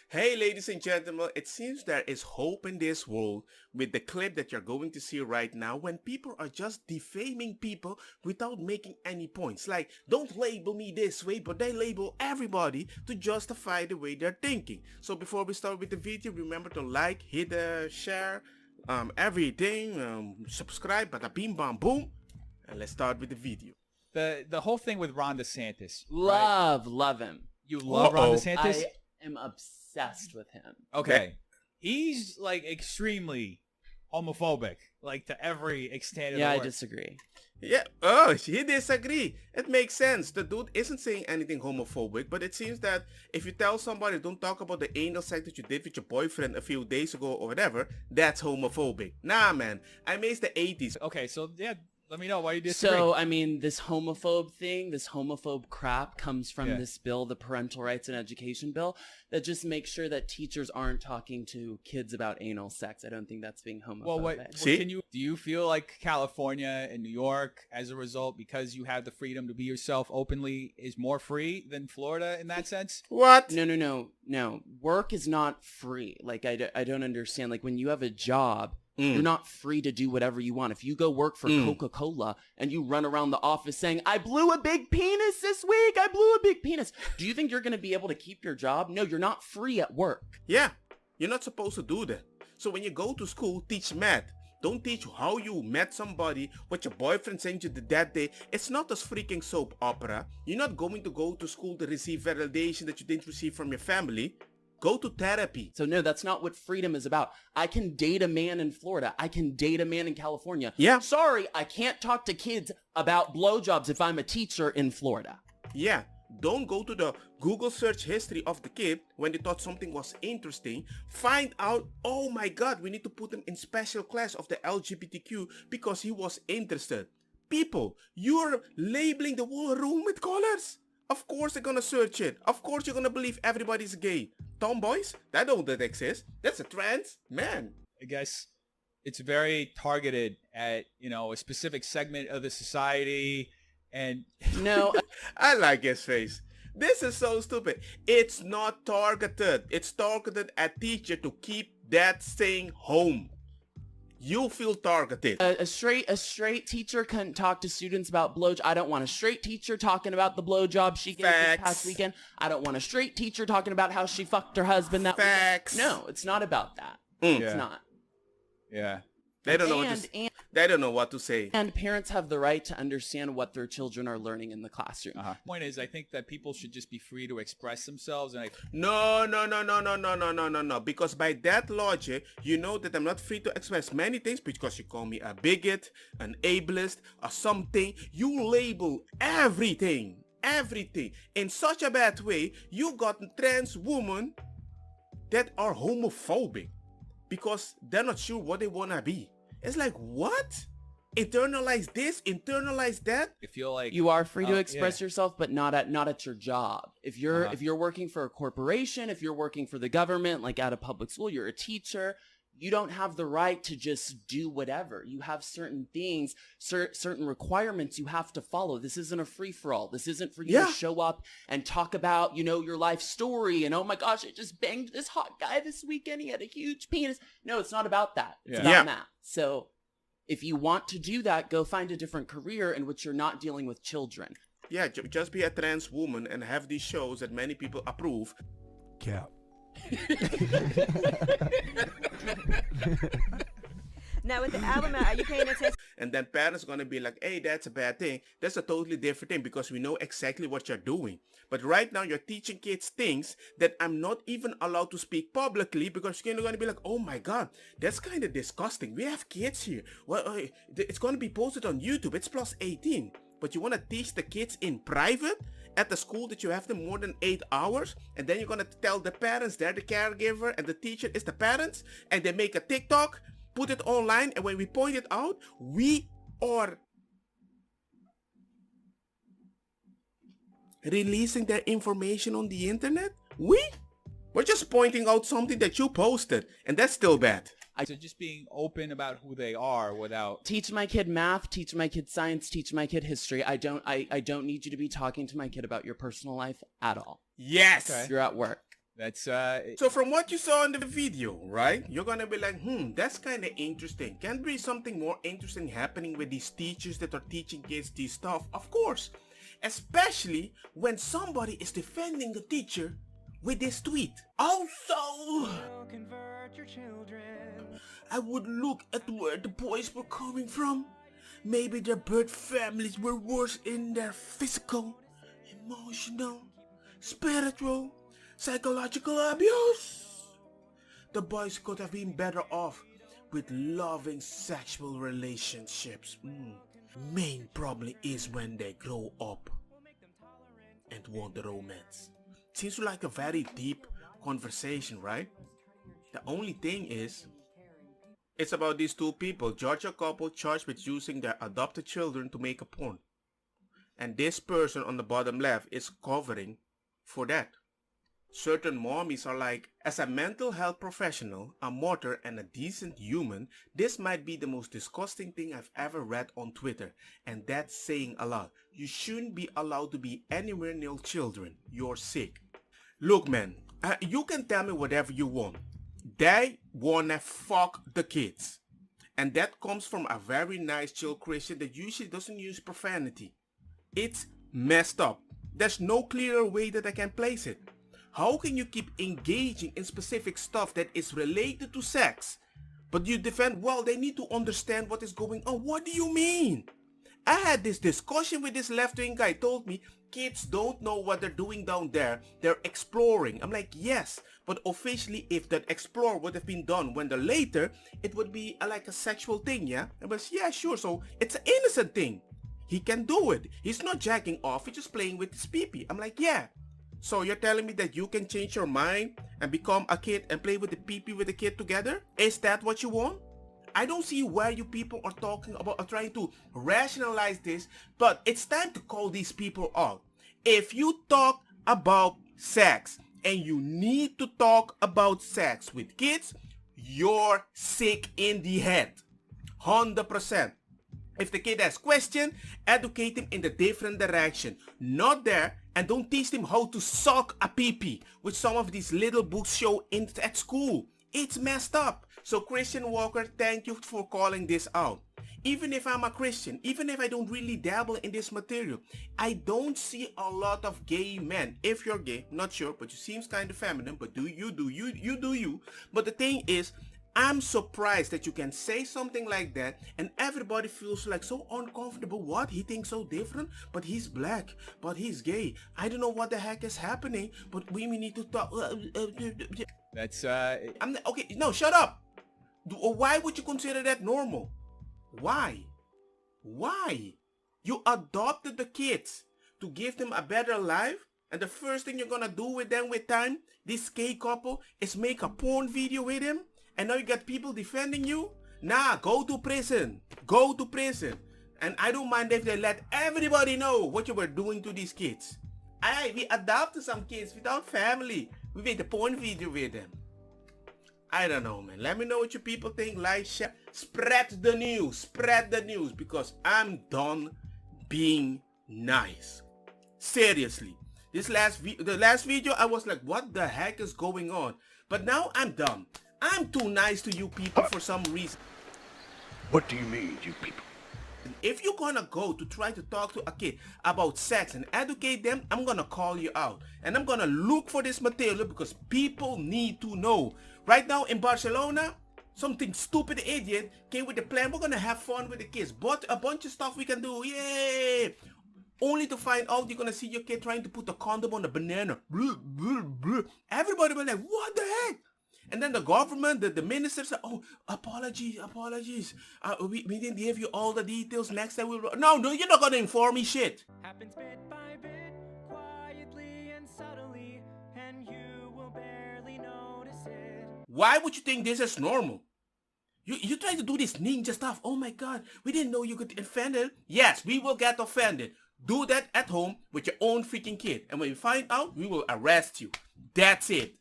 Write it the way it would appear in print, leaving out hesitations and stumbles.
Hey, ladies and gentlemen, it seems there is hope in this world with the clip that you're going to see right now when people are just defaming people without making any points. Like, don't label me this way, but they label everybody to justify the way they're thinking. So before we start with the video, remember to like, hit the share, everything, subscribe, bada bing bam boom, and let's start with the video. The whole thing with Ron DeSantis. Love him. You love Ron Uh-oh. DeSantis? I am obsessed with him. Okay. He's like extremely homophobic, like to every extent of Yeah, the I word. disagree. Yeah, oh, he disagree. It makes sense. The dude isn't saying anything homophobic, but it seems that if you tell somebody don't talk about the anal sex that you did with your boyfriend a few days ago or whatever, that's homophobic. Nah, man. I miss the 80s. Okay, so yeah, let me know why you disagree. So, I mean, this homophobe crap comes from Yeah. this bill, the Parental Rights and Education Bill, that just makes sure that teachers aren't talking to kids about anal sex. I don't think that's being homophobic. well, See? do you feel like California and New York, as a result, because you have the freedom to be yourself openly, is more free than Florida in that sense? What? No. Work is not free. Like, I don't understand. Like, when you have a job, you're not free to do whatever you want. If you go work for Coca-Cola and you run around the office saying, I blew a big penis this week, I blew a big penis, do you think you're going to be able to keep your job? No, you're not free at work. Yeah, you're not supposed to do that. So when you go to school, teach math. Don't teach how you met somebody, what your boyfriend sent you that day. It's not a freaking soap opera. You're not going to go to school to receive validation that you didn't receive from your family. Go to therapy. So no, that's not what freedom is about. I can date a man in Florida. I can date a man in California. Yeah. Sorry, I can't talk to kids about blowjobs if I'm a teacher in Florida. Yeah, don't go to the Google search history of the kid when they thought something was interesting. Find out, oh my god, we need to put him in special class of the LGBTQ because he was interested. People, you're labeling the whole room with colors. Of course they're gonna search it. Of course you're gonna believe everybody's gay. Tomboys? That don't exist. That's a trans man. I guess it's very targeted at, a specific segment of the society. And No, I like his face. This is so stupid. It's not targeted. It's targeted at teacher to keep that thing home. You feel targeted. a straight teacher couldn't talk to students about blowjob. I don't want a straight teacher talking about the blowjob she gave this Facts. past weekend. I don't want a straight teacher talking about how she fucked her husband that Facts. weekend. No, it's not about that. Mm. It's Yeah. not. yeah. They don't know what to They don't know what to say. And parents have the right to understand what their children are learning in the classroom. Point is, I think that people should just be free to express themselves. And No. Because by that logic, you know that I'm not free to express many things because you call me a bigot, an ableist, or something. You label everything in such a bad way. You got trans women that are homophobic because they're not sure what they wanna be. It's like, what? Internalize this, internalize that. I feel like You are free to Oh, express yourself, but not at your job. If you're Uh-huh. working for a corporation, if you're working for the government, like at a public school, you're a teacher. You don't have the right to just do whatever. You have certain things, certain requirements you have to follow. This isn't a free-for-all. This isn't for you Yeah. to show up and talk about, your life story and, oh my gosh, I just banged this hot guy this weekend. He had a huge penis. No, it's not about that. It's Yeah. about Yeah. that. So if you want to do that, go find a different career in which you're not dealing with children. Yeah, just be a trans woman and have these shows that many people approve. Cap. Now with the album out, are you paying attention? And then parents are going to be like, hey, that's a bad thing. That's a totally different thing because we know exactly what you're doing. But right now you're teaching kids things that I'm not even allowed to speak publicly because you're going to be like, oh my God, that's kind of disgusting. We have kids here. Well, it's going to be posted on YouTube. It's plus 18. But you want to teach the kids in private at the school that you have them more than 8 hours, and then you're going to tell the parents they're the caregiver and the teacher is the parents, and they make a TikTok, put it online, and when we point it out, we are releasing their information on the internet? We're just pointing out something that you posted, and that's still bad. So just being open about who they are without... Teach my kid math, teach my kid science, teach my kid history. I don't need you to be talking to my kid about your personal life at all. Yes. Okay. You're at work. That's So from what you saw in the video, right, you're gonna be like, that's kind of interesting. Can there be something more interesting happening with these teachers that are teaching kids this stuff? Of course, especially when somebody is defending the teacher with this tweet. Also, I would look at where the boys were coming from. Maybe their birth families were worse in their physical, emotional, spiritual, psychological abuse. The boys could have been better off with loving sexual relationships. Main problem is when they grow up and want the romance. Seems like a very deep conversation, right? The only thing is, it's about these two people, Georgia couple charged with using their adopted children to make a porn. And this person on the bottom left is covering for that. Certain mommies are like, as a mental health professional, a martyr, and a decent human, this might be the most disgusting thing I've ever read on Twitter. And that's saying a lot. You shouldn't be allowed to be anywhere near children. You're sick. Look, man, you can tell me whatever you want. They wanna fuck the kids. And that comes from a very nice chill Christian that usually doesn't use profanity. It's messed up. There's no clearer way that I can place it. How can you keep engaging in specific stuff that is related to sex, but you defend, well, they need to understand what is going on? What do you mean? I had this discussion with this left-wing guy, told me kids don't know what they're doing down there. They're exploring. I'm like, yes, but officially if that explore would have been done when they're later, it would be like a sexual thing, yeah? I was, yeah, sure, so it's an innocent thing. He can do it. He's not jacking off, he's just playing with his pee-pee. I'm like, yeah. So you're telling me that you can change your mind and become a kid and play with the pee-pee with the kid together? Is that what you want? I don't see where you people are talking about, are trying to rationalize this, but it's time to call these people out. If you talk about sex and you need to talk about sex with kids, you're sick in the head. 100%. If the kid has questions, educate him in the different direction. Not there, and don't teach him how to suck a pee-pee, which some of these little books show at school. It's messed up. So Christian Walker, thank you for calling this out. Even if I'm a Christian, even if I don't really dabble in this material, I don't see a lot of gay men. If you're gay, not sure, but you seems kind of feminine, but you do you. But the thing is, I'm surprised that you can say something like that and everybody feels like so uncomfortable. What? He thinks so different? But he's black. But he's gay. I don't know what the heck is happening, but we need to talk. That's Okay, no, shut up. Why would you consider that normal? Why? Why? You adopted the kids to give them a better life, and the first thing you're gonna do with them with time, this gay couple, is make a porn video with him? And now you got people defending you? Nah, go to prison. Go to prison. And I don't mind if they let everybody know what you were doing to these kids. We adopted some kids without family. We made a porn video with them. I don't know, man. Let me know what you people think. Like, share, spread the news. Spread the news, because I'm done being nice. Seriously. The last video, I was like, what the heck is going on? But now I'm done. I'm too nice to you people for some reason. What do you mean, you people? If you're gonna go to try to talk to a kid about sex and educate them, I'm gonna call you out. And I'm gonna look for this material because people need to know. Right now in Barcelona, something stupid idiot came with the plan. We're gonna have fun with the kids. But a bunch of stuff we can do. Yay! Only to find out you're gonna see your kid trying to put a condom on a banana. Everybody will be like, what the heck? And then the government, the minister said, oh, apologies. We didn't give you all the details. Next time we'll... No, you're not going to inform me shit. Happens bit by bit, quietly and subtly, and you will barely notice it. Why would you think this is normal? You try to do this ninja stuff. Oh my God, we didn't know you could get offended. Yes, we will get offended. Do that at home with your own freaking kid. And when we find out, we will arrest you. That's it.